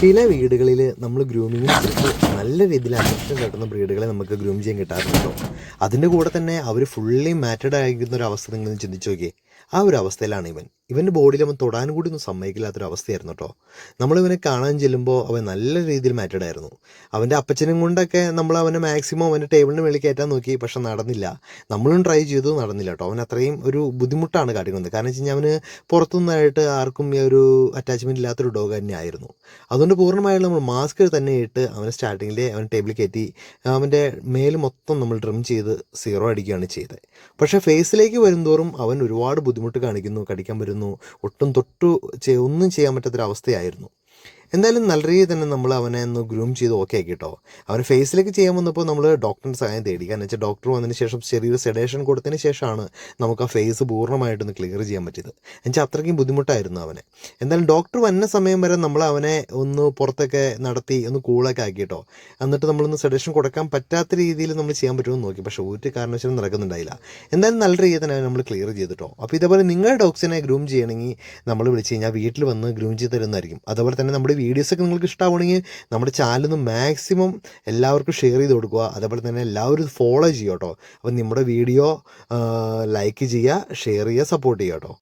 ചില വീടുകളിൽ നമ്മൾ ഗ്രൂമിങ്ങിനെ കുറിച്ച് നല്ല രീതിയിൽ അന്വേഷണം കേട്ടുന്ന ബ്രീഡുകളെ നമുക്ക് ഗ്രൂം ചെയ്യാൻ കിട്ടാറുണ്ടോ. അതിൻ്റെ കൂടെ തന്നെ അവർ ഫുള്ളി മാറ്റഡ് ആയിരിക്കുന്ന ഒരു അവസ്ഥ നിങ്ങൾ ചിന്തിച്ച് നോക്കിയേ. ആ ഒരു അവസ്ഥയിലാണ് ഇവൻ്റെ ബോഡിയിൽ അവൻ തൊടാനും കൂടി ഒന്നും സമ്മതിക്കില്ലാത്തൊരു അവസ്ഥയായിരുന്നു കേട്ടോ. നമ്മളിവനെ കാണാൻ ചെല്ലുമ്പോൾ അവൻ നല്ല രീതിയിൽ മാറ്റഡ് ആയിരുന്നു. അവൻ്റെ അപ്പച്ചനും കൊണ്ടൊക്കെ നമ്മൾ അവനെ മാക്സിമം അവൻ്റെ ടേബിളിന് മേളിൽ കയറ്റാൻ നോക്കി, പക്ഷെ നടന്നില്ല. നമ്മളും ട്രൈ ചെയ്തു, നടന്നില്ല കേട്ടോ. അവൻ അത്രയും ഒരു ബുദ്ധിമുട്ടാണ് കാട്ടിക്കുന്നത്. കാരണം വെച്ച് കഴിഞ്ഞാൽ അവന് പുറത്തുനിന്നായിട്ട് ആർക്കും ഈ ഒരു അറ്റാച്ച്മെൻറ്റ് ഇല്ലാത്തൊരു ഡോഗ് തന്നെ ആയിരുന്നു. അതുകൊണ്ട് പൂർണ്ണമായും നമ്മൾ മാസ്ക് തന്നെ ഇട്ട് അവനെ സ്റ്റാർട്ടിങ്ങിൽ അവൻ ടേബിളിൽ കയറ്റി അവൻ്റെ മേൽ മൊത്തം നമ്മൾ ഡ്രം ചെയ്ത് സീറോ അടിക്കുകയാണ് ചെയ്തത്. പക്ഷേ ഫേസിലേക്ക് വരുന്തോറും അവൻ ഒരുപാട് ബുദ്ധിമുട്ട് കാണിക്കുന്നു, കടിക്കാൻ വരുന്നു, ഒട്ടും ഒന്നും ചെയ്യാൻ പറ്റാത്തൊരവസ്ഥയായിരുന്നു. എന്തായാലും നല്ല രീതിയിൽ തന്നെ നമ്മൾ അവനെ ഒന്ന് ഗ്രൂം ചെയ്ത് ഓക്കെ ആക്കി കേട്ടോ. അവന് ഫേസിലേക്ക് ചെയ്യാൻ വന്നപ്പോൾ നമ്മൾ ഡോക്ടറിൻ്റെ സഹായം തേടി. കാരണം വെച്ചാൽ ഡോക്ടർ വന്നതിന് ശേഷം ചെറിയൊരു സെഡേഷൻ കൊടുത്തതിന് ശേഷമാണ് നമുക്ക് ആ ഫേസ് പൂർണ്ണമായിട്ടൊന്ന് ക്ലിയർ ചെയ്യാൻ പറ്റിയത്. എന്നുവെച്ചാൽ അത്രയ്ക്കും ബുദ്ധിമുട്ടായിരുന്നു അവനെ. എന്തായാലും ഡോക്ടർ വന്ന സമയം വരെ നമ്മൾ അവനെ ഒന്ന് പുറത്തൊക്കെ നടത്തി ഒന്ന് കൂളൊക്കെ ആക്കി കേട്ടോ. എന്നിട്ട് നമ്മളൊന്ന് സെഡേഷൻ കൊടുക്കാൻ പറ്റാത്ത രീതിയിൽ നമ്മൾ ചെയ്യാൻ പറ്റുമെന്ന് നോക്കി. പക്ഷേ ഒരു കാരണവശാലും നടക്കുന്നുണ്ടായില്ല. എന്തായാലും നല്ല രീതിയിൽ തന്നെ നമ്മൾ ക്ലിയർ ചെയ്തിട്ടോ. അപ്പോൾ ഇതേപോലെ നിങ്ങളുടെ ഡോഗ്സിനെ ഗ്രൂം ചെയ്യണമെങ്കിൽ നമ്മൾ വിളിച്ച് കഴിഞ്ഞാൽ വീട്ടിൽ വന്ന് ഗ്രൂം ചെയ്ത് തരുന്നതായിരിക്കും. അതുപോലെ തന്നെ നമ്മുടെ വീഡിയോസൊക്കെ നിങ്ങൾക്ക് ഇഷ്ടമാവണമെങ്കിൽ നമ്മുടെ ചാനലൊന്ന് മാക്സിമം എല്ലാവർക്കും ഷെയർ ചെയ്ത് കൊടുക്കുക. അതേപോലെ തന്നെ എല്ലാവരും ഫോളോ ചെയ്യുക കേട്ടോ. അപ്പോൾ നമ്മുടെ വീഡിയോ ലൈക്ക് ചെയ്യുക, ഷെയർ ചെയ്യുക, സപ്പോർട്ട് ചെയ്യുക കേട്ടോ.